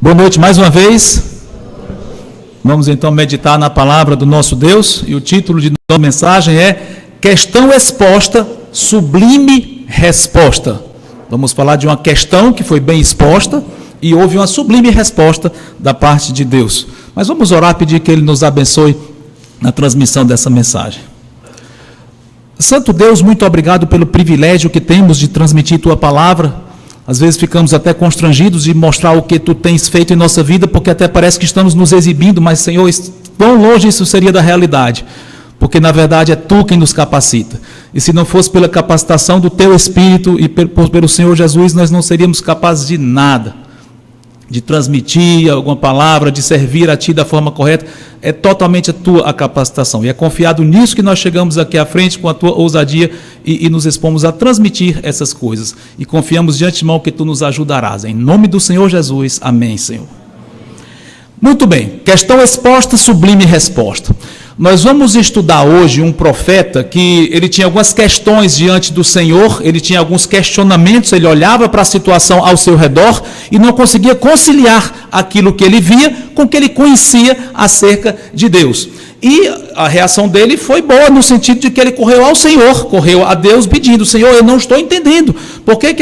Boa noite mais uma vez. Vamos então meditar na palavra do nosso Deus, e o título de nossa mensagem é Questão Exposta, Sublime Resposta. Vamos falar de uma questão que foi bem exposta e houve uma sublime resposta da parte de Deus. Mas vamos orar e pedir que Ele nos abençoe na transmissão dessa mensagem. Santo Deus, muito obrigado pelo privilégio que temos de transmitir Tua palavra. Às vezes ficamos até constrangidos de mostrar o que Tu tens feito em nossa vida, porque até parece que estamos nos exibindo, mas, Senhor, tão longe isso seria da realidade, porque na verdade é Tu quem nos capacita. E se não fosse pela capacitação do Teu Espírito e pelo Senhor Jesus, nós não seríamos capazes de nada, de transmitir alguma palavra, de servir a Ti da forma correta. É totalmente a Tua capacitação, e é confiado nisso que nós chegamos aqui à frente com a Tua ousadia e nos expomos a transmitir essas coisas, e confiamos de antemão que Tu nos ajudarás, em nome do Senhor Jesus, amém, Senhor. Muito bem, questão exposta, sublime resposta. Nós vamos estudar hoje um profeta que ele tinha algumas questões diante do Senhor, ele tinha alguns questionamentos, ele olhava para a situação ao seu redor e não conseguia conciliar aquilo que ele via com o que ele conhecia acerca de Deus. E a reação dele foi boa, no sentido de que ele correu ao Senhor, correu a Deus pedindo: Senhor, eu não estou entendendo, por que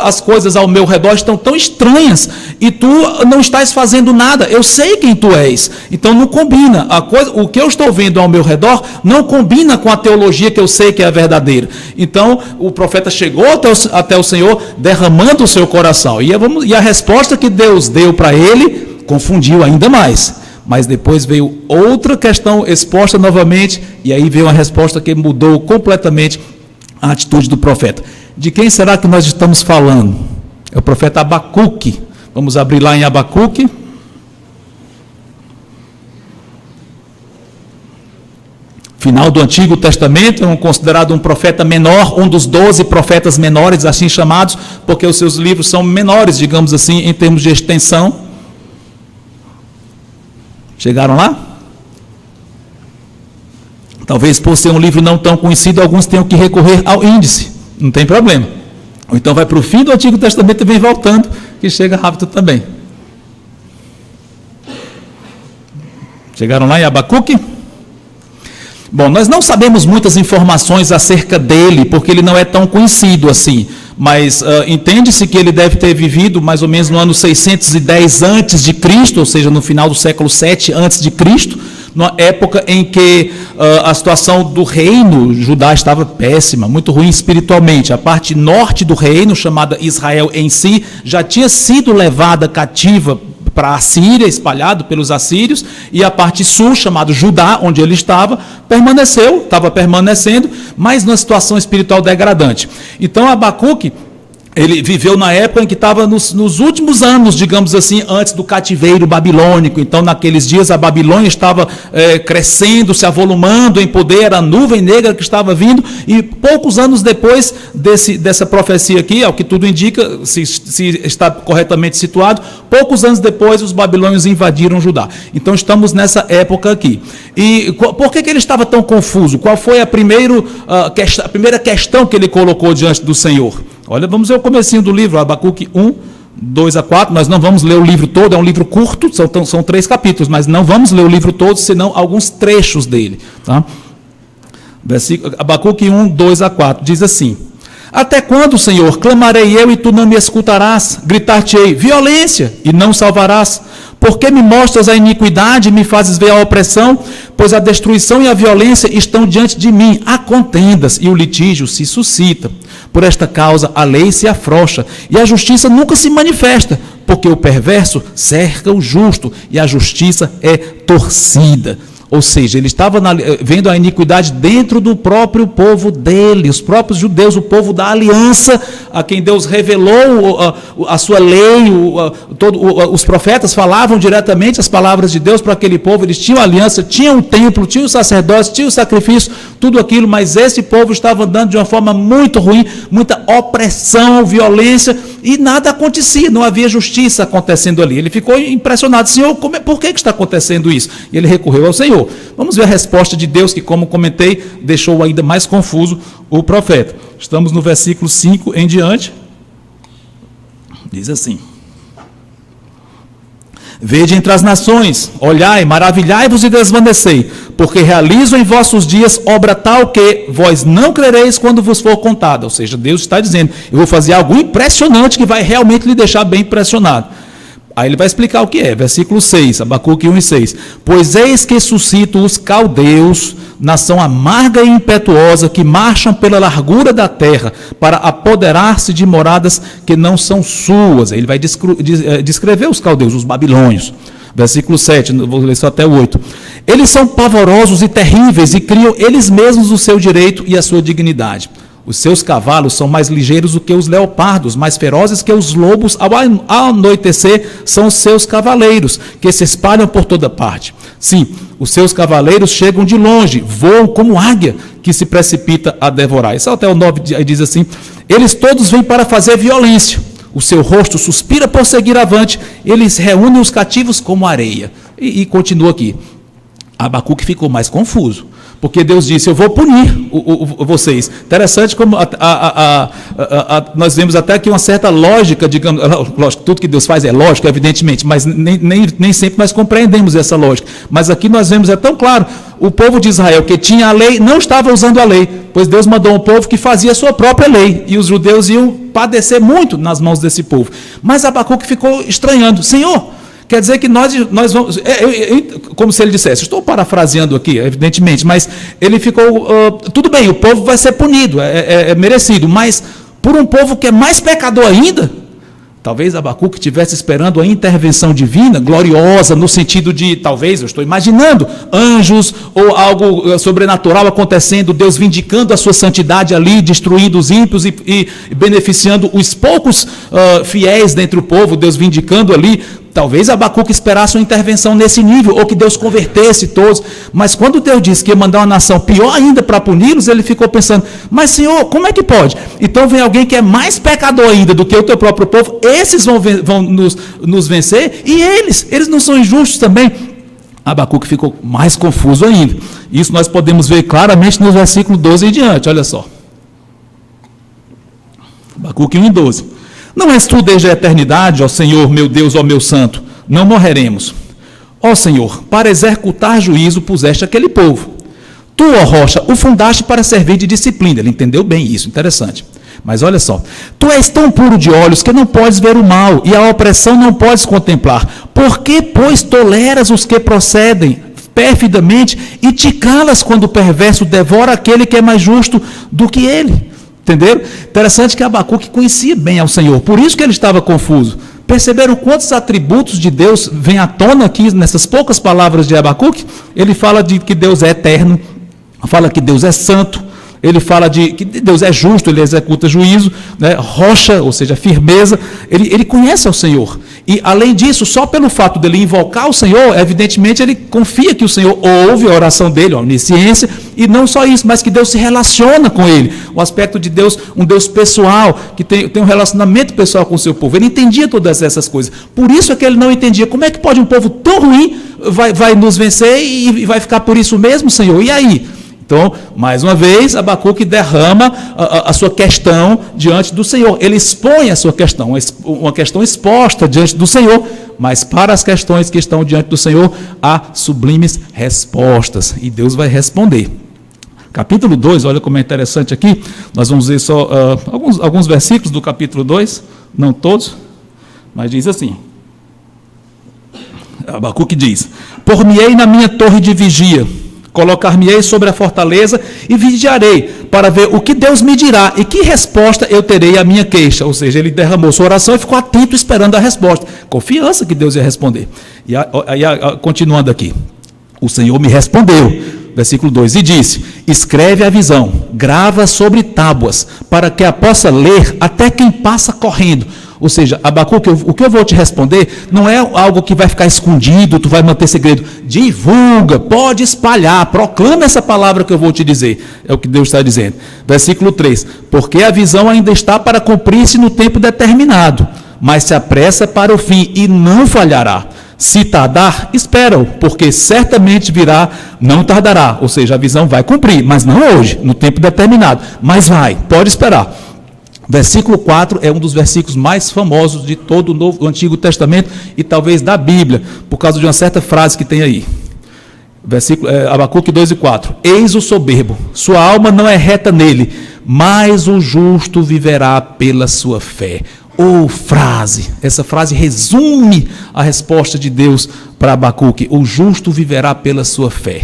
as coisas ao meu redor estão tão estranhas e Tu não estás fazendo nada? Eu sei quem Tu és, então não combina, o que eu estou vendo ao meu redor não combina com a teologia que eu sei que é verdadeira. Então o profeta chegou até o Senhor derramando o seu coração, e a resposta que Deus deu para ele confundiu ainda mais. Mas depois veio outra questão exposta novamente, e aí veio uma resposta que mudou completamente a atitude do profeta. De quem será que nós estamos falando? É o profeta Abacuque. Vamos abrir lá em Abacuque. Final do Antigo Testamento, é considerado um profeta menor, um dos 12 profetas menores, assim chamados, porque os seus livros são menores, digamos assim, em termos de extensão. Chegaram lá? Talvez por ser um livro não tão conhecido, alguns tenham que recorrer ao índice, não tem problema. Ou então vai para o fim do Antigo Testamento e vem voltando, que chega rápido também. Chegaram lá em Abacuque? Bom, nós não sabemos muitas informações acerca dele, porque ele não é tão conhecido assim, mas entende-se que ele deve ter vivido mais ou menos no ano 610 a.C., ou seja, no final do século 7 a.C., numa época em que a situação do reino Judá estava péssima, muito ruim espiritualmente. A parte norte do reino, chamada Israel em si, já tinha sido levada cativa para a Síria, espalhado pelos assírios, e a parte sul, chamado Judá, onde ele estava permanecendo, mas numa situação espiritual degradante. Então Abacuque, ele viveu na época em que estava nos últimos anos, digamos assim, antes do cativeiro babilônico. Então, naqueles dias, a Babilônia estava crescendo, se avolumando em poder, era a nuvem negra que estava vindo, e poucos anos depois dessa profecia aqui, ao que tudo indica, se está corretamente situado, poucos anos depois, os babilônios invadiram Judá. Então, estamos nessa época aqui. E por que ele estava tão confuso? Qual foi a primeira questão que ele colocou diante do Senhor? Olha, vamos ver o comecinho do livro, Abacuque 1, 2 a 4, nós não vamos ler o livro todo, é um livro curto, são 3 capítulos, mas não vamos ler o livro todo, senão alguns trechos dele. Tá? Abacuque 1, 2 a 4, diz assim: Até quando, Senhor, clamarei eu e Tu não me escutarás? Gritar-te-ei, violência, e não salvarás. Por que me mostras a iniquidade e me fazes ver a opressão? Pois a destruição e a violência estão diante de mim. Há contendas e o litígio se suscita. Por esta causa a lei se afrouxa e a justiça nunca se manifesta, porque o perverso cerca o justo e a justiça é torcida. Ou seja, ele estava vendo a iniquidade dentro do próprio povo dele, os próprios judeus, o povo da aliança, a quem Deus revelou a sua lei, os profetas falavam diretamente as palavras de Deus para aquele povo, eles tinham aliança, tinham o templo, tinham os sacerdotes, tinham o sacrifício, tudo aquilo, mas esse povo estava andando de uma forma muito ruim, muita opressão, violência, e nada acontecia, não havia justiça acontecendo ali. Ele ficou impressionado: Senhor, por que está acontecendo isso? E ele recorreu ao Senhor. Vamos ver a resposta de Deus, que, como comentei, deixou ainda mais confuso o profeta. Estamos no versículo 5 em diante. Diz assim: Vede entre as nações, olhai, maravilhai-vos e desvanecei, porque realizo em vossos dias obra tal que vós não crereis quando vos for contada. Ou seja, Deus está dizendo, eu vou fazer algo impressionante que vai realmente lhe deixar bem impressionado. Aí ele vai explicar o que é, versículo 6, Abacuque 1 e 6. Pois eis que suscito os caldeus, nação amarga e impetuosa, que marcham pela largura da terra, para apoderar-se de moradas que não são suas. Aí ele vai descrever os caldeus, os babilônios. Versículo 7, vou ler só até o 8. Eles são pavorosos e terríveis, e criam eles mesmos o seu direito e a sua dignidade. Os seus cavalos são mais ligeiros do que os leopardos, mais ferozes que os lobos. Ao anoitecer, são os seus cavaleiros, que se espalham por toda parte. Sim, os seus cavaleiros chegam de longe, voam como águia, que se precipita a devorar. Isso até o 9 diz assim, eles todos vêm para fazer violência. O seu rosto suspira por seguir avante, eles reúnem os cativos como areia. E continua aqui. Abacuque ficou mais confuso, porque Deus disse, eu vou punir vocês. Interessante como nós vemos até aqui uma certa lógica, digamos, lógico, tudo que Deus faz é lógico, evidentemente, mas nem sempre nós compreendemos essa lógica. Mas aqui nós vemos, é tão claro, o povo de Israel que tinha a lei, não estava usando a lei, pois Deus mandou um povo que fazia a sua própria lei, e os judeus iam padecer muito nas mãos desse povo. Mas Abacuque ficou estranhando, Senhor, quer dizer que nós vamos, como se ele dissesse, estou parafraseando aqui, evidentemente, mas ele ficou, tudo bem, o povo vai ser punido, é merecido, mas por um povo que é mais pecador ainda, talvez Abacuque estivesse esperando a intervenção divina, gloriosa, no sentido de, talvez, eu estou imaginando, anjos ou algo sobrenatural acontecendo, Deus vindicando a sua santidade ali, destruindo os ímpios e beneficiando os poucos fiéis dentre o povo, Deus vindicando ali. Talvez Abacuque esperasse uma intervenção nesse nível, ou que Deus convertesse todos. Mas quando Deus disse que ia mandar uma nação pior ainda para puni-los, ele ficou pensando, mas Senhor, como é que pode? Então vem alguém que é mais pecador ainda do que o teu próprio povo, esses vão nos vencer, e eles não são injustos também? Abacuque ficou mais confuso ainda. Isso nós podemos ver claramente no versículo 12 em diante, olha só. Abacuque 1 e 12. Não és tu desde a eternidade, ó Senhor, meu Deus, ó meu santo, não morreremos. Ó Senhor, para executar juízo puseste aquele povo. Tu, ó rocha, o fundaste para servir de disciplina. Ele entendeu bem isso, interessante. Mas olha só, tu és tão puro de olhos que não podes ver o mal, e a opressão não podes contemplar. Por que, pois, toleras os que procedem perfidamente e te calas quando o perverso devora aquele que é mais justo do que ele? Entenderam? Interessante que Abacuque conhecia bem ao Senhor, por isso que ele estava confuso. Perceberam quantos atributos de Deus vêm à tona aqui nessas poucas palavras de Abacuque? Ele fala de que Deus é eterno, fala que Deus é santo, ele fala de que Deus é justo, ele executa juízo, né? Rocha, ou seja, firmeza, ele conhece ao Senhor. E além disso, só pelo fato dele invocar o Senhor, evidentemente ele confia que o Senhor ouve a oração dele, a onisciência, e não só isso, mas que Deus se relaciona com ele. O aspecto de Deus, um Deus pessoal, que tem um relacionamento pessoal com o seu povo. Ele entendia todas essas coisas. Por isso é que ele não entendia como é que pode um povo tão ruim vai nos vencer e vai ficar por isso mesmo, Senhor? E aí? Então, mais uma vez, Abacuque derrama a sua questão diante do Senhor. Ele expõe a sua questão, uma questão exposta diante do Senhor, mas para as questões que estão diante do Senhor, há sublimes respostas, e Deus vai responder. Capítulo 2, olha como é interessante aqui, nós vamos ver só alguns versículos do capítulo 2, não todos, mas diz assim, Abacuque diz, por-me-ei na minha torre de vigia, colocar-me-ei sobre a fortaleza e vigiarei para ver o que Deus me dirá e que resposta eu terei à minha queixa. Ou seja, ele derramou sua oração e ficou atento esperando a resposta. Confiança que Deus ia responder. E aí, continuando aqui. O Senhor me respondeu, versículo 2, e disse, escreve a visão, grava sobre tábuas, para que a possa ler até quem passa correndo. Ou seja, Abacuque, o que eu vou te responder não é algo que vai ficar escondido, tu vai manter segredo. Divulga, pode espalhar, proclama essa palavra que eu vou te dizer. É o que Deus está dizendo. Versículo 3, porque a visão ainda está para cumprir-se no tempo determinado, mas se apressa para o fim e não falhará. Se tardar, espera-o, porque certamente virá, não tardará. Ou seja, a visão vai cumprir, mas não hoje, no tempo determinado. Mas vai, pode esperar. Versículo 4 é um dos versículos mais famosos de todo o Antigo Testamento e talvez da Bíblia, por causa de uma certa frase que tem aí. Abacuque 2:4. Eis o soberbo, sua alma não é reta nele, mas o justo viverá pela sua fé. Frase, essa frase resume a resposta de Deus para Abacuque: o justo viverá pela sua fé.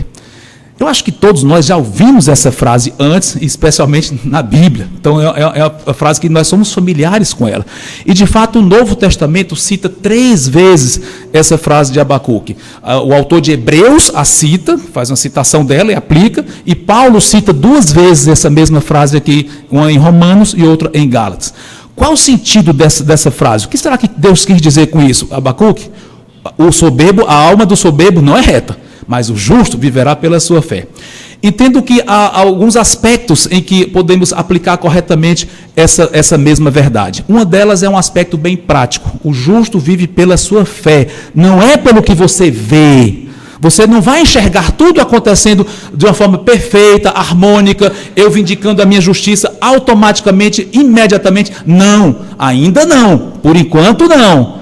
Eu acho que todos nós já ouvimos essa frase antes, especialmente na Bíblia. Então é a frase que nós somos familiares com ela. E de fato o Novo Testamento cita 3 vezes essa frase de Abacuque. O autor de Hebreus a cita, faz uma citação dela e aplica, e Paulo cita 2 vezes essa mesma frase aqui, uma em Romanos e outra em Gálatas. Qual o sentido dessa frase? O que será que Deus quis dizer com isso, Abacuque? O soberbo, a alma do soberbo não é reta, mas o justo viverá pela sua fé. Entendo que há alguns aspectos em que podemos aplicar corretamente essa mesma verdade. Uma delas é um aspecto bem prático. O justo vive pela sua fé, não é pelo que você vê. Você não vai enxergar tudo acontecendo de uma forma perfeita, harmônica, eu vindicando a minha justiça automaticamente, imediatamente. Não, ainda não, por enquanto não.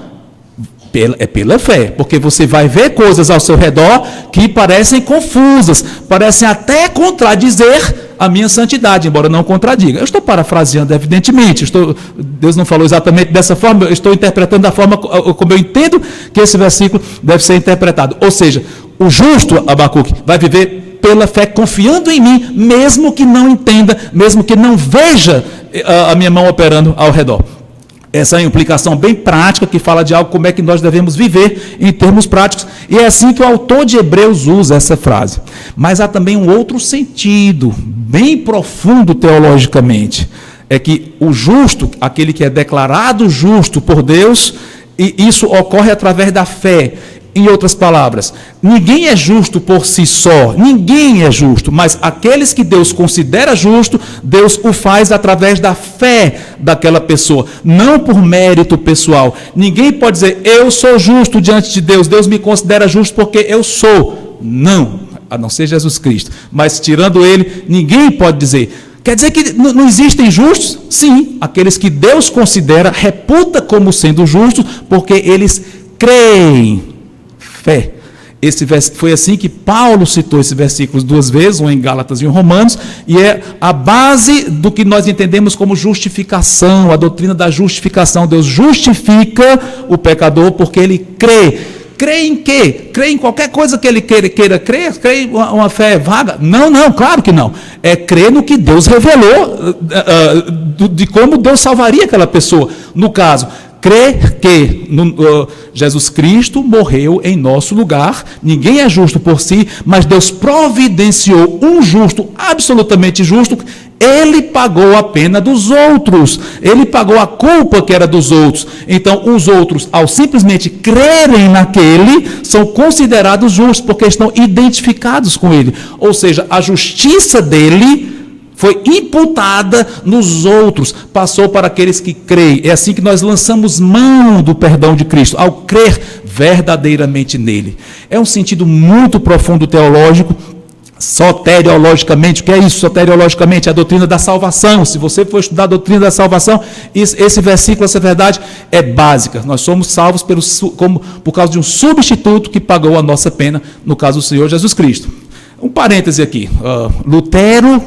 É pela fé, porque você vai ver coisas ao seu redor que parecem confusas, parecem até contradizer a minha santidade, embora não contradiga. Eu estou parafraseando, evidentemente, Deus não falou exatamente dessa forma, eu estou interpretando da forma como eu entendo que esse versículo deve ser interpretado. Ou seja, o justo, Abacuque, vai viver pela fé, confiando em mim, mesmo que não entenda, mesmo que não veja a minha mão operando ao redor. Essa é uma implicação bem prática que fala de algo como é que nós devemos viver em termos práticos. E é assim que o autor de Hebreus usa essa frase. Mas há também um outro sentido, bem profundo teologicamente. É que o justo, aquele que é declarado justo por Deus, e isso ocorre através da fé. Em outras palavras, ninguém é justo por si só, ninguém é justo, mas aqueles que Deus considera justo, Deus o faz através da fé daquela pessoa, não por mérito pessoal. Ninguém pode dizer, eu sou justo diante de Deus, Deus me considera justo porque eu sou. Não, a não ser Jesus Cristo. Mas tirando ele, ninguém pode dizer. Quer dizer que não existem justos? Sim, aqueles que Deus considera, reputa como sendo justos, porque eles creem. Fé. Foi assim que Paulo citou esses versículos 2 vezes, um em Gálatas e um em Romanos, e é a base do que nós entendemos como justificação, a doutrina da justificação. Deus justifica o pecador porque ele crê. Crê em quê? Crê em qualquer coisa que ele queira crer? Crê em uma fé vaga? Não, claro que não. É crer no que Deus revelou, de como Deus salvaria aquela pessoa. No caso, crer que Jesus Cristo morreu em nosso lugar, ninguém é justo por si, mas Deus providenciou um justo, absolutamente justo, ele pagou a pena dos outros, ele pagou a culpa que era dos outros. Então os outros, ao simplesmente crerem naquele, são considerados justos, porque estão identificados com ele, ou seja, a justiça dele foi imputada nos outros, passou para aqueles que creem. É assim que nós lançamos mão do perdão de Cristo, ao crer verdadeiramente nele. É um sentido muito profundo teológico. Soteriologicamente, o que é isso? Soteriologicamente, é a doutrina da salvação. Se você for estudar a doutrina da salvação, esse versículo, essa verdade é básica. Nós somos salvos por causa de um substituto que pagou a nossa pena, no caso do Senhor Jesus Cristo. Um parêntese aqui. Lutero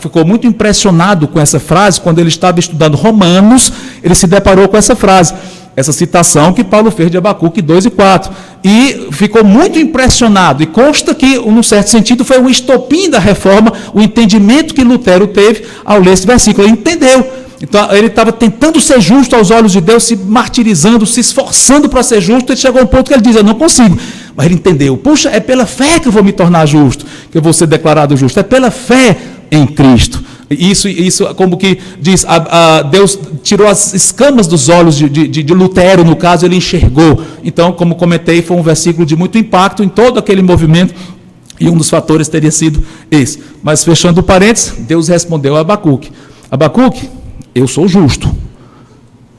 ficou muito impressionado com essa frase. Quando ele estava estudando Romanos, ele se deparou com essa frase, essa citação que Paulo fez de Abacuque 2:4, e ficou muito impressionado, e consta que, num certo sentido, foi um estopim da reforma, o entendimento que Lutero teve ao ler esse versículo. Ele entendeu. Então, ele estava tentando ser justo aos olhos de Deus, se martirizando, se esforçando para ser justo. Ele chegou a um ponto que ele diz, eu não consigo. Mas ele entendeu, puxa, é pela fé que eu vou me tornar justo, que eu vou ser declarado justo, é pela fé em Cristo. Isso como que diz, Deus tirou as escamas dos olhos de Lutero, no caso, ele enxergou. Então, como comentei, foi um versículo de muito impacto em todo aquele movimento, e um dos fatores teria sido esse. Mas, fechando o parênteses, Deus respondeu a Abacuque, Abacuque, eu sou justo.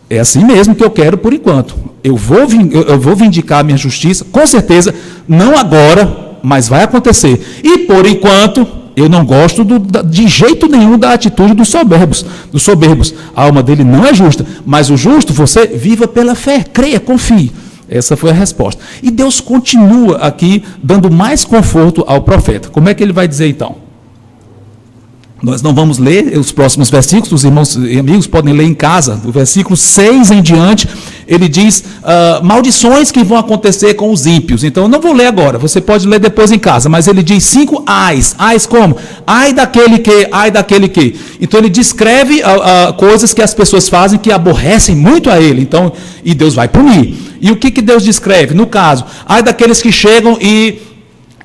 É assim mesmo que eu quero por enquanto. Eu vou vindicar a minha justiça, com certeza, não agora, mas vai acontecer. E por enquanto, eu não gosto de jeito nenhum da atitude dos soberbos. A alma dele não é justa, mas o justo, você viva pela fé, creia, confie. Essa foi a resposta. E Deus continua aqui dando mais conforto ao profeta. Como é que ele vai dizer então? Nós não vamos ler os próximos versículos, os irmãos e amigos podem ler em casa. Do versículo 6 em diante, ele diz maldições que vão acontecer com os ímpios. Então, eu não vou ler agora, você pode ler depois em casa. Mas ele diz 5 ais. Ais como? Ai daquele que, ai daquele que. Então, ele descreve coisas que as pessoas fazem que aborrecem muito a ele. Então, e Deus vai punir. E o que Deus descreve? No caso, ai daqueles que chegam e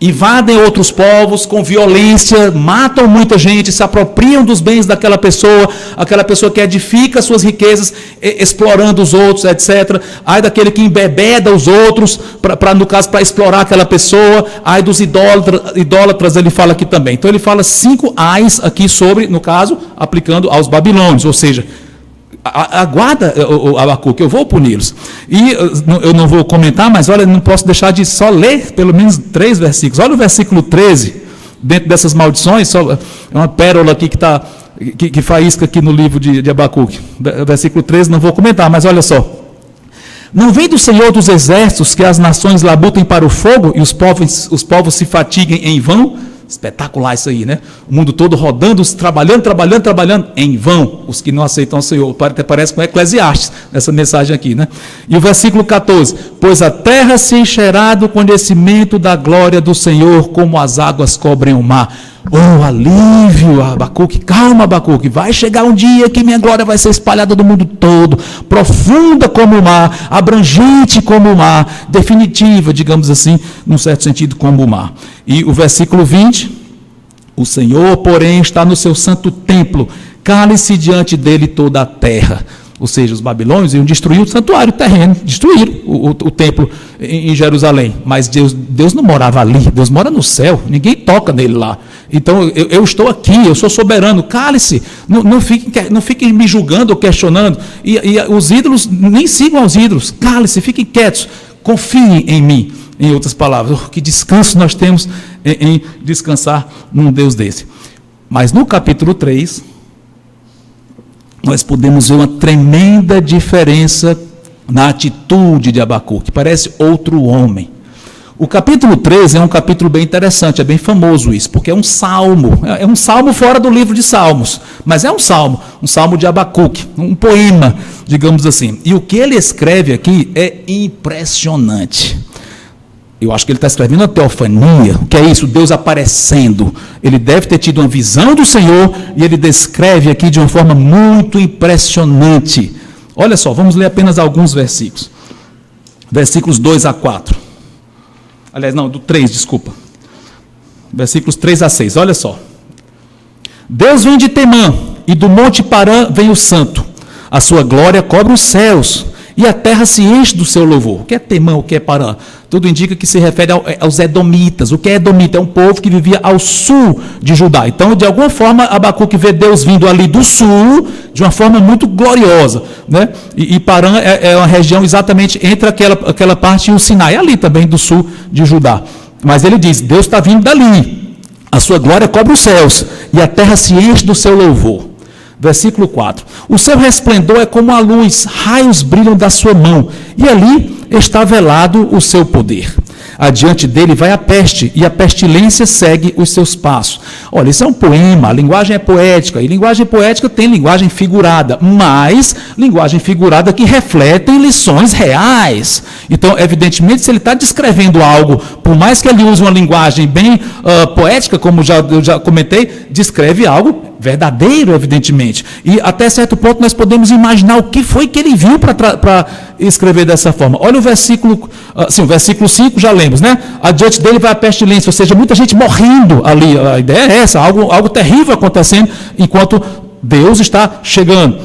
invadem outros povos com violência, matam muita gente, se apropriam dos bens daquela pessoa, aquela pessoa que edifica suas riquezas, explorando os outros, etc. Ai daquele que embebeda os outros, no caso, para explorar aquela pessoa. Ai dos idólatras, ele fala aqui também. Então ele fala 5 ais aqui sobre, no caso, aplicando aos babilônios, ou seja, aguarda, Abacuque, eu vou puni-los. E eu não vou comentar, mas olha, não posso deixar de só ler pelo menos 3 versículos. Olha o versículo 13, dentro dessas maldições, é uma pérola aqui que faísca aqui no livro de Abacuque. Versículo 13, não vou comentar, mas olha só. Não vem do Senhor dos exércitos que as nações labutem para o fogo e os povos se fatiguem em vão? Espetacular isso aí, né? O mundo todo rodando, trabalhando, em vão, os que não aceitam o Senhor. Até parece com Eclesiastes, nessa mensagem aqui, né? E o versículo 14, pois a terra se encherá do conhecimento da glória do Senhor, como as águas cobrem o mar. Oh, alívio, Abacuque, calma, Abacuque, vai chegar um dia que minha glória vai ser espalhada do mundo todo, profunda como o mar, abrangente como o mar, definitiva, digamos assim, num certo sentido, como o mar. E o versículo 20, o Senhor, porém, está no seu santo templo, cale-se diante dele toda a terra. Ou seja, os babilônios iam destruir o santuário terreno, destruíram o templo em Jerusalém. Mas Deus não morava ali, Deus mora no céu, ninguém toca nele lá. Então, eu estou aqui, eu sou soberano, cale-se, não fiquem me julgando ou questionando. E os ídolos, nem sigam aos ídolos, cale-se, fiquem quietos, confiem em mim. Em outras palavras, que descanso nós temos em descansar num Deus desse. Mas no capítulo 3... nós podemos ver uma tremenda diferença na atitude de Abacuque, parece outro homem. O capítulo 13 é um capítulo bem interessante, é bem famoso isso, porque é um salmo fora do livro de Salmos, mas é um salmo de Abacuque, um poema, digamos assim. E o que ele escreve aqui é impressionante. Eu acho que ele está escrevendo a teofania. O que é isso? Deus aparecendo. Ele deve ter tido uma visão do Senhor e ele descreve aqui de uma forma muito impressionante. Olha só, vamos ler apenas alguns versículos. Versículos 2 a 4. Aliás, não, do 3, desculpa. Versículos 3 a 6, olha só. Deus vem de Temã e do monte Parã vem o santo. A sua glória cobre os céus e a terra se enche do seu louvor. O que é Temã, o que é Parã? Tudo indica que se refere aos edomitas. O que é edomita? É um povo que vivia ao sul de Judá. Então, de alguma forma, Abacuque vê Deus vindo ali do sul, de uma forma muito gloriosa, né? E Parã é uma região exatamente entre aquela parte e o Sinai, ali também do sul de Judá. Mas ele diz, Deus está vindo dali. A sua glória cobre os céus e a terra se enche do seu louvor. Versículo 4. O seu resplendor é como a luz, raios brilham da sua mão, e ali está velado o seu poder. Adiante dele vai a peste, e a pestilência segue os seus passos. Olha, isso é um poema, a linguagem é poética, e linguagem poética tem linguagem figurada, mas linguagem figurada que reflete lições reais. Então, evidentemente, se ele está descrevendo algo, por mais que ele use uma linguagem bem poética, como eu já comentei, descreve algo verdadeiro, evidentemente. E até certo ponto nós podemos imaginar o que foi que ele viu para escrever dessa forma. Olha o versículo, o versículo 5 já lemos, né? Adiante dele vai a pestilência, ou seja, muita gente morrendo ali. A ideia é essa, algo terrível acontecendo enquanto Deus está chegando.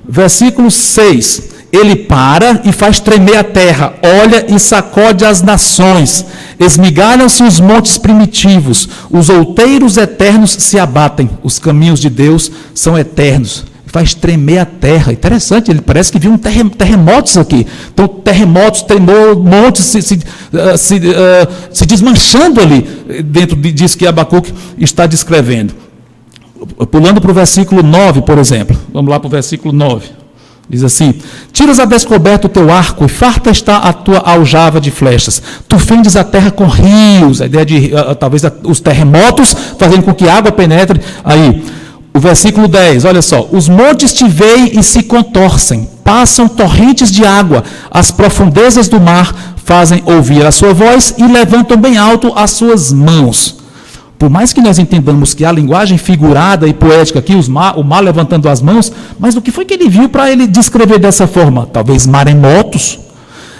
Versículo 6. Ele para e faz tremer a terra, olha e sacode as nações, esmigalham-se os montes primitivos, os outeiros eternos se abatem, os caminhos de Deus são eternos. faz tremer a terra. Interessante, ele parece que viu terremotos aqui. Então, terremotos, tremor, montes se desmanchando ali, dentro disso que Abacuque está descrevendo. Pulando para o versículo 9, por exemplo. Vamos lá para o versículo 9. Diz assim: tiras a descoberto o teu arco, e farta está a tua aljava de flechas. Tu fendes a terra com rios. A ideia de, talvez, os terremotos, fazendo com que a água penetre. Aí, o versículo 10, olha só. Os montes te veem e se contorcem. Passam torrentes de água. As profundezas do mar fazem ouvir a sua voz e levantam bem alto as suas mãos. Por mais que nós entendamos que a linguagem figurada e poética aqui, o mar levantando as mãos, mas o que foi que ele viu para ele descrever dessa forma? Talvez maremotos?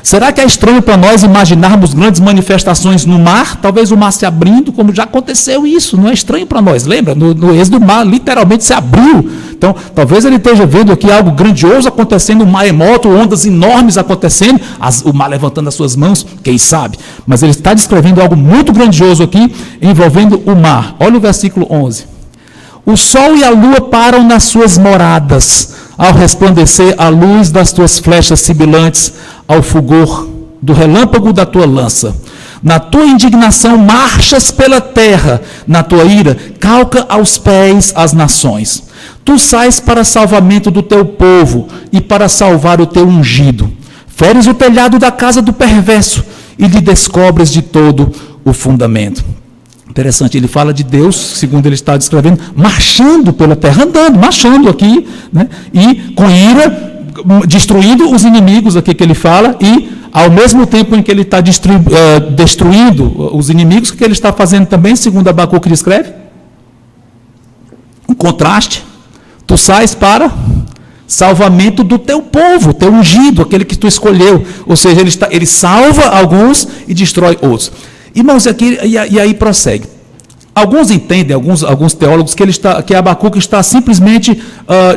Será que é estranho para nós imaginarmos grandes manifestações no mar? Talvez o mar se abrindo, como já aconteceu isso, não é estranho para nós. Lembra? No êxodo, o mar literalmente se abriu. Então, talvez ele esteja vendo aqui algo grandioso acontecendo, um maremoto, ondas enormes acontecendo, o mar levantando as suas mãos, quem sabe. Mas ele está descrevendo algo muito grandioso aqui, envolvendo o mar. Olha o versículo 11. O sol e a lua param nas suas moradas, ao resplandecer a luz das tuas flechas sibilantes, ao fulgor do relâmpago da tua lança. Na tua indignação marchas pela terra, na tua ira calca aos pés as nações. Tu sais para salvamento do teu povo e para salvar o teu ungido. Feres o telhado da casa do perverso e lhe descobres de todo o fundamento. Interessante, ele fala de Deus, segundo ele está descrevendo, marchando pela terra, andando, marchando aqui, né? E com ira, destruindo os inimigos aqui que ele fala, e ao mesmo tempo em que ele está destruindo os inimigos, o que ele está fazendo também, segundo Abacuque descreve? Um contraste. Tu sais para salvamento do teu povo, teu ungido, aquele que tu escolheu. Ou seja, ele salva alguns e destrói outros. Irmãos, aqui, e aí prossegue. Alguns entendem, alguns teólogos, que Abacuque está simplesmente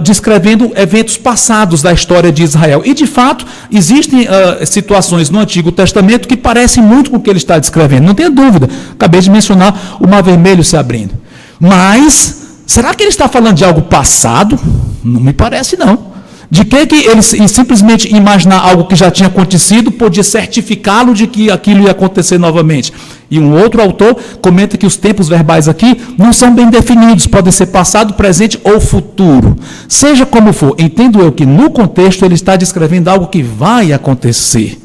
descrevendo eventos passados da história de Israel. E, de fato, existem situações no Antigo Testamento que parecem muito com o que ele está descrevendo. Não tenha dúvida. Acabei de mencionar o Mar Vermelho se abrindo. Mas, será que ele está falando de algo passado? Não me parece, não. De que ele simplesmente imaginar algo que já tinha acontecido podia certificá-lo de que aquilo ia acontecer novamente? E um outro autor comenta que os tempos verbais aqui não são bem definidos, podem ser passado, presente ou futuro. Seja como for, entendo eu que no contexto ele está descrevendo algo que vai acontecer.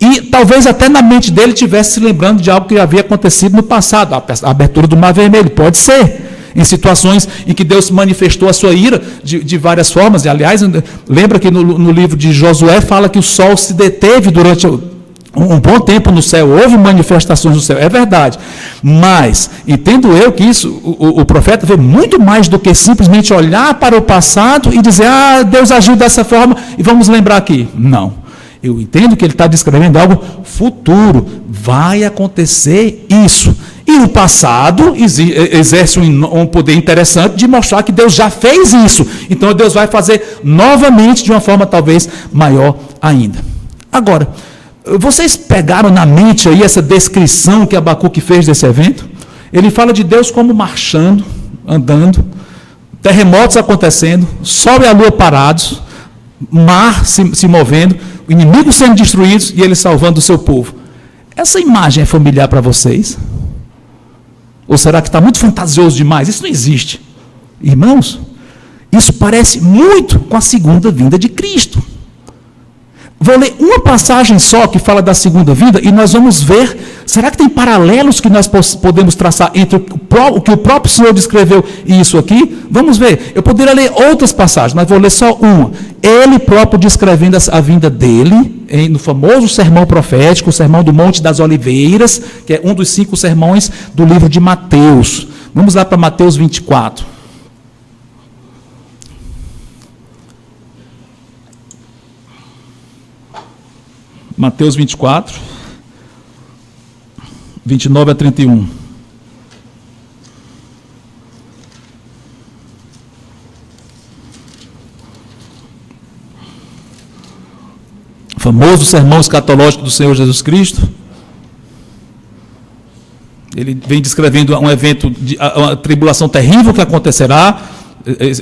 E talvez até na mente dele estivesse se lembrando de algo que havia acontecido no passado, a abertura do Mar Vermelho, pode ser. Em situações em que Deus manifestou a sua ira de várias formas. E, aliás, lembra que no livro de Josué fala que o sol se deteve durante um bom tempo no céu. Houve manifestações no céu, é verdade. Mas, entendo eu que isso, o profeta vê muito mais do que simplesmente olhar para o passado e dizer, Deus agiu dessa forma e vamos lembrar aqui. Não. Eu entendo que ele está descrevendo algo futuro. Vai acontecer isso. E o passado exerce um poder interessante de mostrar que Deus já fez isso. Então Deus vai fazer novamente de uma forma talvez maior ainda. Agora, vocês pegaram na mente aí essa descrição que Abacuque fez desse evento? Ele fala de Deus como marchando, andando, terremotos acontecendo, sol e a lua parados, mar se movendo, inimigos sendo destruídos e ele salvando o seu povo. Essa imagem é familiar para vocês? Ou será que está muito fantasioso demais? Isso não existe. Irmãos, isso parece muito com a segunda vinda de Cristo. Vou ler uma passagem só que fala da segunda vinda e nós vamos ver, será que tem paralelos que nós podemos traçar entre o que o próprio Senhor descreveu e isso aqui? Vamos ver. Eu poderia ler outras passagens, mas vou ler só uma. Ele próprio descrevendo a vinda dele, no famoso sermão profético, o sermão do Monte das Oliveiras, que é um dos 5 sermões do livro de Mateus. Vamos lá para Mateus 24. Mateus 24, 29 a 31. Famoso sermão escatológico do Senhor Jesus Cristo. Ele vem descrevendo um evento, uma tribulação terrível que acontecerá,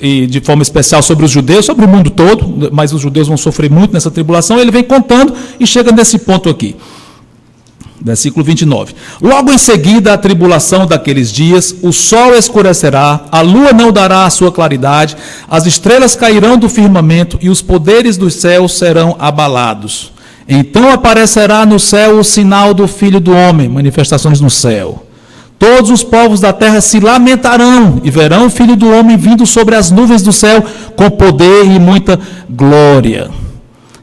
e de forma especial sobre os judeus, sobre o mundo todo, mas os judeus vão sofrer muito nessa tribulação. Ele vem contando e chega nesse ponto aqui. Versículo 29. Logo em seguida a tribulação daqueles dias, o sol escurecerá, a lua não dará a sua claridade, as estrelas cairão do firmamento e os poderes dos céus serão abalados. Então aparecerá no céu o sinal do Filho do Homem, manifestações no céu. Todos os povos da terra se lamentarão e verão o Filho do Homem vindo sobre as nuvens do céu com poder e muita glória.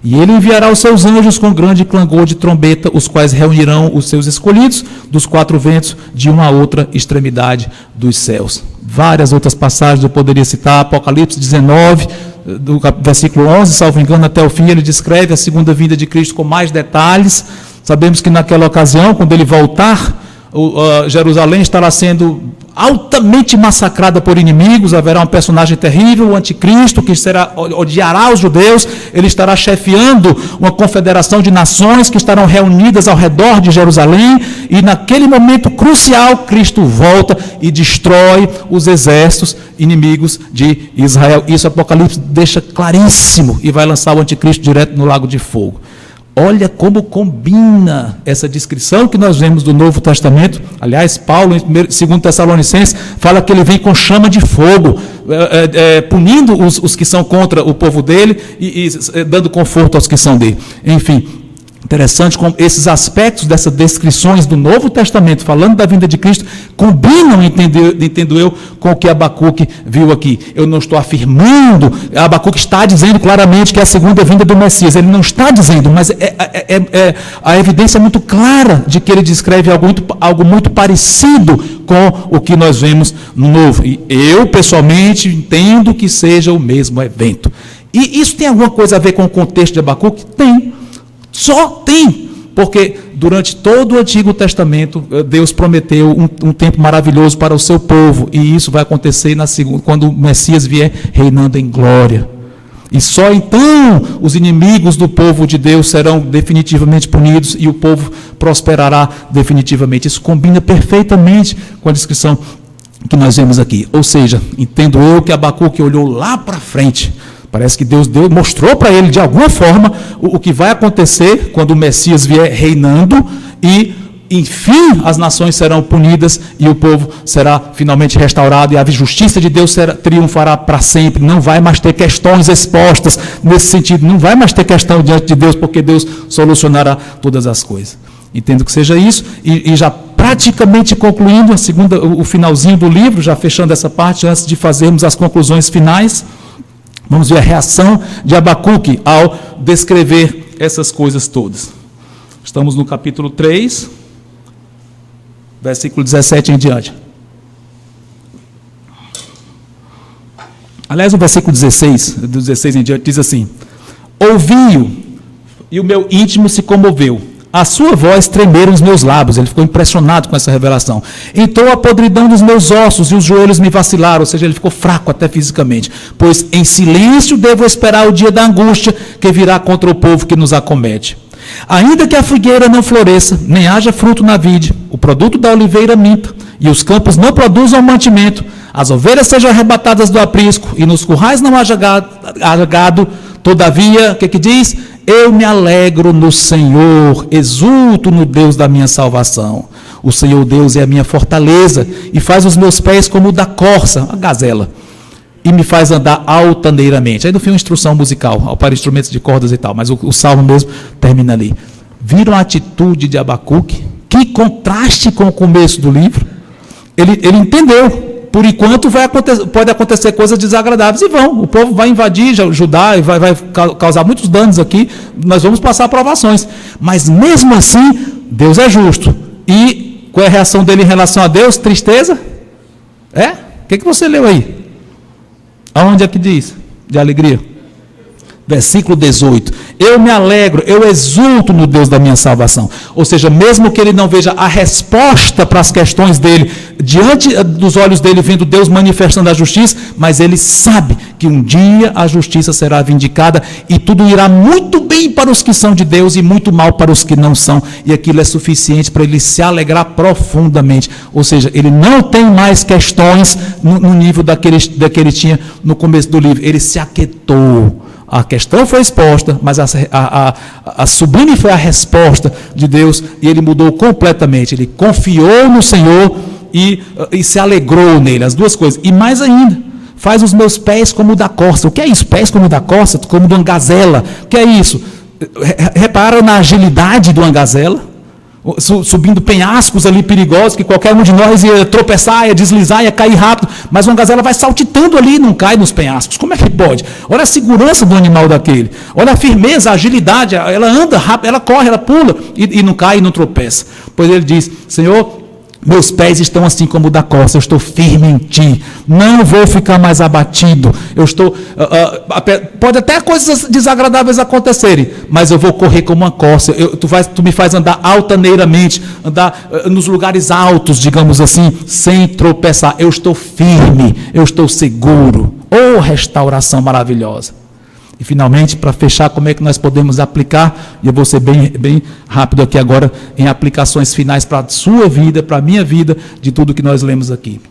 E ele enviará os seus anjos com grande clangor de trombeta, os quais reunirão os seus escolhidos dos quatro ventos de uma a outra extremidade dos céus. Várias outras passagens eu poderia citar, Apocalipse 19, do versículo 11, salvo engano, até o fim, ele descreve a segunda vinda de Cristo com mais detalhes. Sabemos que naquela ocasião, quando ele voltar, Jerusalém estará sendo altamente massacrada por inimigos, haverá um personagem terrível, o anticristo, que odiará os judeus, ele estará chefiando uma confederação de nações que estarão reunidas ao redor de Jerusalém, e naquele momento crucial, Cristo volta e destrói os exércitos inimigos de Israel. Isso Apocalipse deixa claríssimo, e vai lançar o anticristo direto no lago de fogo. Olha como combina essa descrição que nós vemos do Novo Testamento. Aliás, Paulo, em 2 Tessalonicenses, fala que ele vem com chama de fogo, punindo os que são contra o povo dele e dando conforto aos que são dele. Enfim, interessante como esses aspectos dessas descrições do Novo Testamento, falando da vinda de Cristo, combinam, entendo eu, com o que Abacuque viu aqui. Eu não estou afirmando, Abacuque está dizendo claramente que é a segunda vinda do Messias. Ele não está dizendo, mas a evidência é muito clara de que ele descreve algo muito parecido com o que nós vemos no Novo. E eu, pessoalmente, entendo que seja o mesmo evento. E isso tem alguma coisa a ver com o contexto de Abacuque? Tem. Só tem, porque durante todo o Antigo Testamento, Deus prometeu um tempo maravilhoso para o seu povo, e isso vai acontecer quando o Messias vier reinando em glória. E só então os inimigos do povo de Deus serão definitivamente punidos e o povo prosperará definitivamente. Isso combina perfeitamente com a descrição que nós vemos aqui. Ou seja, entendo eu que Abacuque olhou lá para frente. Parece que Deus mostrou para ele, de alguma forma, o que vai acontecer quando o Messias vier reinando e, enfim, as nações serão punidas e o povo será finalmente restaurado e a justiça de Deus triunfará para sempre. Não vai mais ter questões expostas nesse sentido, não vai mais ter questão diante de Deus, porque Deus solucionará todas as coisas. Entendo que seja isso, e já praticamente concluindo o finalzinho do livro, já fechando essa parte, antes de fazermos as conclusões finais, vamos ver a reação de Abacuque ao descrever essas coisas todas. Estamos no capítulo 3, versículo 17 em diante. Aliás, o versículo 16, do 16 em diante, diz assim: ouvi-o, e o meu íntimo se comoveu. A sua voz tremeram os meus lábios. Ele ficou impressionado com essa revelação. Entrou a podridão dos meus ossos e os joelhos me vacilaram. Ou seja, ele ficou fraco até fisicamente. Pois em silêncio devo esperar o dia da angústia que virá contra o povo que nos acomete. Ainda que a figueira não floresça, nem haja fruto na vide, o produto da oliveira minta, e os campos não produzam mantimento, as ovelhas sejam arrebatadas do aprisco, e nos currais não haja gado, todavia, o que diz? Eu me alegro no Senhor, exulto no Deus da minha salvação. O Senhor Deus é a minha fortaleza e faz os meus pés como o da corça, a gazela, e me faz andar altaneiramente. Aí no fim uma instrução musical, para instrumentos de cordas e tal, mas o salmo mesmo termina ali. Viram a atitude de Abacuque? Que contraste com o começo do livro. Ele entendeu. Por enquanto pode acontecer coisas desagradáveis, e o povo vai invadir Judá e vai causar muitos danos aqui, nós vamos passar provações, mas mesmo assim, Deus é justo. E qual é a reação dele em relação a Deus? Tristeza? O que você leu aí? Aonde é que diz? De alegria? Versículo 18. Eu me alegro, eu exulto no Deus da minha salvação. Ou seja, mesmo que ele não veja a resposta para as questões dele, diante dos olhos dele, vendo Deus manifestando a justiça, mas ele sabe que um dia a justiça será vindicada e tudo irá muito bem para os que são de Deus e muito mal para os que não são. E aquilo é suficiente para ele se alegrar profundamente. Ou seja, ele não tem mais questões no nível daquele ele tinha no começo do livro. Ele se aquietou. A questão foi exposta, mas a sublime foi a resposta de Deus e ele mudou completamente. Ele confiou no Senhor e se alegrou nele, as duas coisas. E mais ainda, faz os meus pés como o da corça. O que é isso? Pés como o da corça, como de uma gazela. O que é isso? Repara na agilidade de uma gazela, subindo penhascos ali perigosos, que qualquer um de nós ia tropeçar, ia deslizar, ia cair rápido, mas uma gazela vai saltitando ali e não cai nos penhascos. Como é que pode? Olha a segurança do animal daquele, olha a firmeza, a agilidade, ela anda rápido, ela corre, ela pula e não cai e não tropeça. Pois ele diz: Senhor, meus pés estão assim como o da corça, eu estou firme em ti, não vou ficar mais abatido, eu estou, pode até coisas desagradáveis acontecerem, mas eu vou correr como uma corça, tu me faz andar altaneiramente, andar nos lugares altos, digamos assim, sem tropeçar, eu estou firme, eu estou seguro. Oh, restauração maravilhosa! E finalmente, para fechar, como é que nós podemos aplicar, e eu vou ser bem rápido aqui agora, em aplicações finais para a sua vida, para a minha vida, de tudo que nós lemos aqui.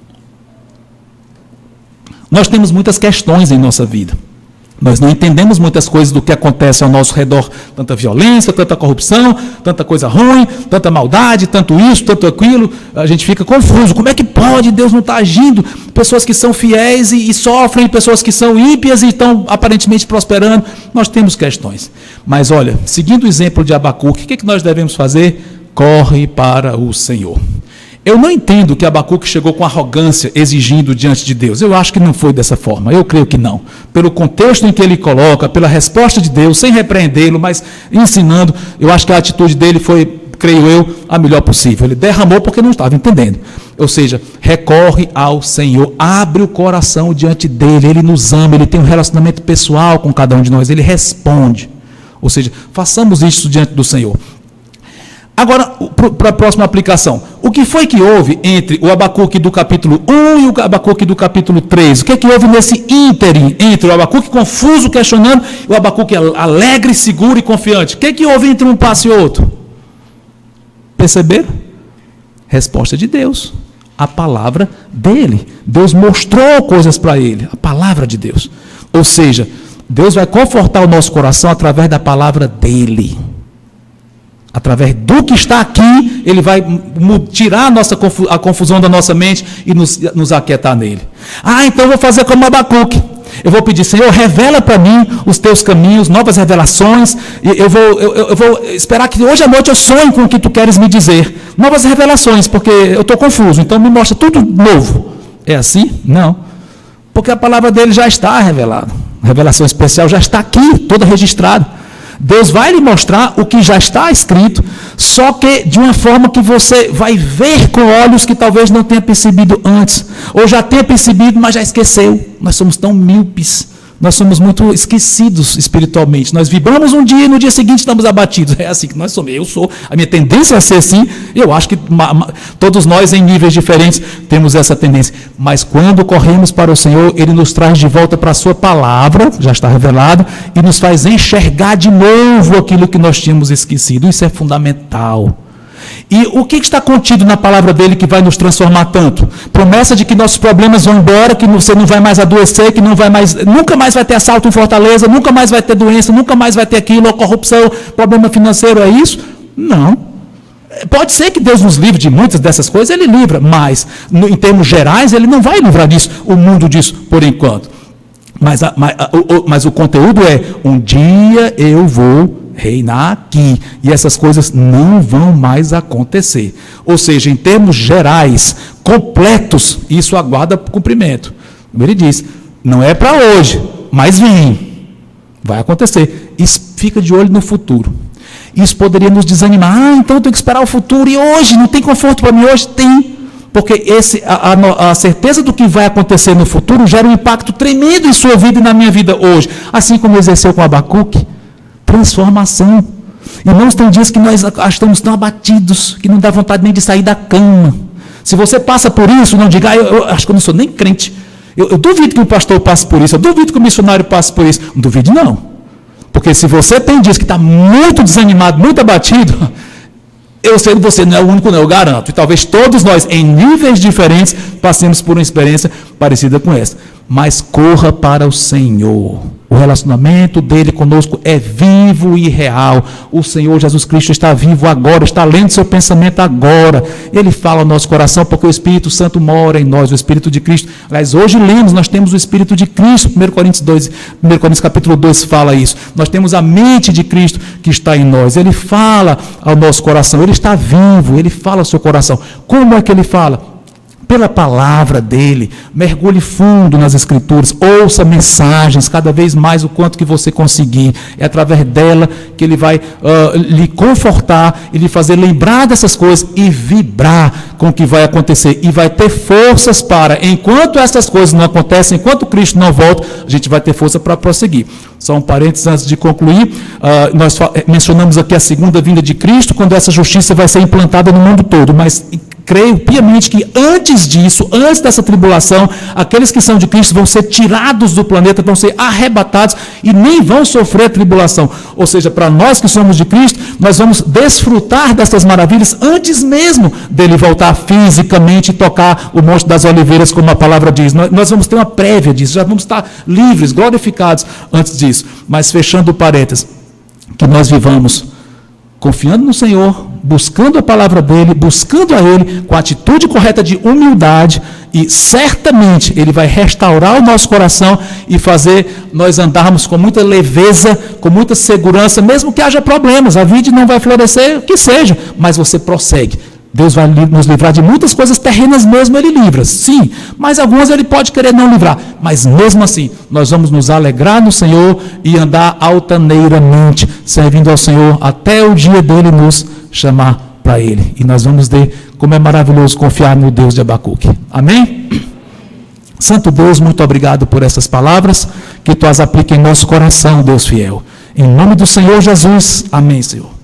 Nós temos muitas questões em nossa vida. Nós não entendemos muitas coisas do que acontece ao nosso redor. Tanta violência, tanta corrupção, tanta coisa ruim, tanta maldade, tanto isso, tanto aquilo. A gente fica confuso. Como é que pode? Deus não está agindo. Pessoas que são fiéis e sofrem, pessoas que são ímpias e estão aparentemente prosperando. Nós temos questões. Mas olha, seguindo o exemplo de Abacuque, o que nós devemos fazer? Corre para o Senhor. Eu não entendo que Abacuque chegou com arrogância exigindo diante de Deus. Eu acho que não foi dessa forma. Eu creio que não. Pelo contexto em que ele coloca, pela resposta de Deus, sem repreendê-lo, mas ensinando, eu acho que a atitude dele foi, creio eu, a melhor possível. Ele derramou porque não estava entendendo. Ou seja, recorre ao Senhor, abre o coração diante dele, ele nos ama, ele tem um relacionamento pessoal com cada um de nós, ele responde. Ou seja, façamos isso diante do Senhor. Agora, para a próxima aplicação, o que foi que houve entre o Abacuque do capítulo 1 e o Abacuque do capítulo 3? O que é que houve nesse ínterim, entre o Abacuque confuso, questionando, e o Abacuque alegre, seguro e confiante? O que é que houve entre um passo e outro? Perceberam? Resposta de Deus, a palavra dele. Deus mostrou coisas para ele, a palavra de Deus. Ou seja, Deus vai confortar o nosso coração através da palavra dele. Através do que está aqui, ele vai tirar a confusão da nossa mente e nos aquietar nele. Então eu vou fazer como Abacuque. Eu vou pedir: Senhor, revela para mim os teus caminhos, novas revelações. Eu vou esperar que hoje à noite eu sonhe com o que tu queres me dizer. Novas revelações, porque eu estou confuso. Então me mostra tudo novo. É assim? Não. Porque a palavra dele já está revelada. A revelação especial já está aqui, toda registrada. Deus vai lhe mostrar o que já está escrito, só que de uma forma que você vai ver com olhos que talvez não tenha percebido antes, ou já tenha percebido, mas já esqueceu. Nós somos tão míopes, nós somos muito esquecidos espiritualmente. Nós vibramos um dia e no dia seguinte estamos abatidos. É assim que nós somos. A minha tendência é ser assim. Eu acho que todos nós, em níveis diferentes, temos essa tendência. Mas quando corremos para o Senhor, Ele nos traz de volta para a sua palavra, já está revelado, e nos faz enxergar de novo aquilo que nós tínhamos esquecido. Isso é fundamental. E o que está contido na palavra dele que vai nos transformar tanto? Promessa de que nossos problemas vão embora, que você não vai mais adoecer, que nunca mais vai ter assalto em Fortaleza, nunca mais vai ter doença, nunca mais vai ter aquilo, ou corrupção, problema financeiro, é isso? Não. Pode ser que Deus nos livre de muitas dessas coisas, Ele livra, mas em termos gerais, Ele não vai livrar disso, o mundo disso, por enquanto. Mas o conteúdo é: um dia eu vou reinar aqui, e essas coisas não vão mais acontecer. Ou seja, em termos gerais, completos, isso aguarda cumprimento. Ele diz: não é para hoje, mas vem, vai acontecer. Isso fica de olho no futuro. Isso poderia nos desanimar. Então eu tenho que esperar o futuro, e hoje não tem conforto para mim, hoje tem. Porque a certeza do que vai acontecer no futuro gera um impacto tremendo em sua vida e na minha vida hoje. Assim como exerceu com Abacuque. Transformação. Irmãos, tem dias que nós estamos tão abatidos que não dá vontade nem de sair da cama. Se você passa por isso, não diga, eu acho que eu não sou nem crente. Eu duvido que o pastor passe por isso, eu duvido que o missionário passe por isso. Não duvide não. Porque se você tem dias que está muito desanimado, muito abatido, eu sei que você não é o único, não, eu garanto. E talvez todos nós, em níveis diferentes, passemos por uma experiência parecida com essa. Mas corra para o Senhor. O relacionamento dele conosco é vivo e real. O Senhor Jesus Cristo está vivo agora, está lendo seu pensamento agora. Ele fala ao nosso coração porque o Espírito Santo mora em nós, o Espírito de Cristo. Aliás, hoje lemos, nós temos o Espírito de Cristo. 1 Coríntios capítulo 2 fala isso. Nós temos a mente de Cristo que está em nós. Ele fala ao nosso coração, ele está vivo, ele fala ao seu coração. Como é que ele fala? Pela palavra dele, mergulhe fundo nas Escrituras, ouça mensagens, cada vez mais o quanto que você conseguir, é através dela que ele vai lhe confortar, e lhe fazer lembrar dessas coisas e vibrar com o que vai acontecer, e vai ter forças para, enquanto essas coisas não acontecem, enquanto Cristo não volta, a gente vai ter força para prosseguir. Só um parênteses antes de concluir, nós mencionamos aqui a segunda vinda de Cristo, quando essa justiça vai ser implantada no mundo todo, mas creio piamente que antes disso, antes dessa tribulação, aqueles que são de Cristo vão ser tirados do planeta, vão ser arrebatados e nem vão sofrer tribulação. Ou seja, para nós que somos de Cristo, nós vamos desfrutar dessas maravilhas antes mesmo dele voltar fisicamente e tocar o Monte das Oliveiras, como a palavra diz. Nós vamos ter uma prévia disso, já vamos estar livres, glorificados antes disso. Mas fechando o parênteses, que nós vivamos confiando no Senhor, buscando a palavra dele, buscando a ele, com a atitude correta de humildade, e certamente ele vai restaurar o nosso coração e fazer nós andarmos com muita leveza, com muita segurança, mesmo que haja problemas, a vida não vai florescer, que seja, mas você prossegue. Deus vai nos livrar de muitas coisas terrenas mesmo, ele livra, sim, mas algumas ele pode querer não livrar, mas mesmo assim, nós vamos nos alegrar no Senhor e andar altaneiramente, servindo ao Senhor até o dia dele nos chamar para ele, e nós vamos ver como é maravilhoso confiar no Deus de Abacuque, amém? Santo Deus, muito obrigado por essas palavras, que tu as apliques em nosso coração, Deus fiel, em nome do Senhor Jesus, amém, Senhor.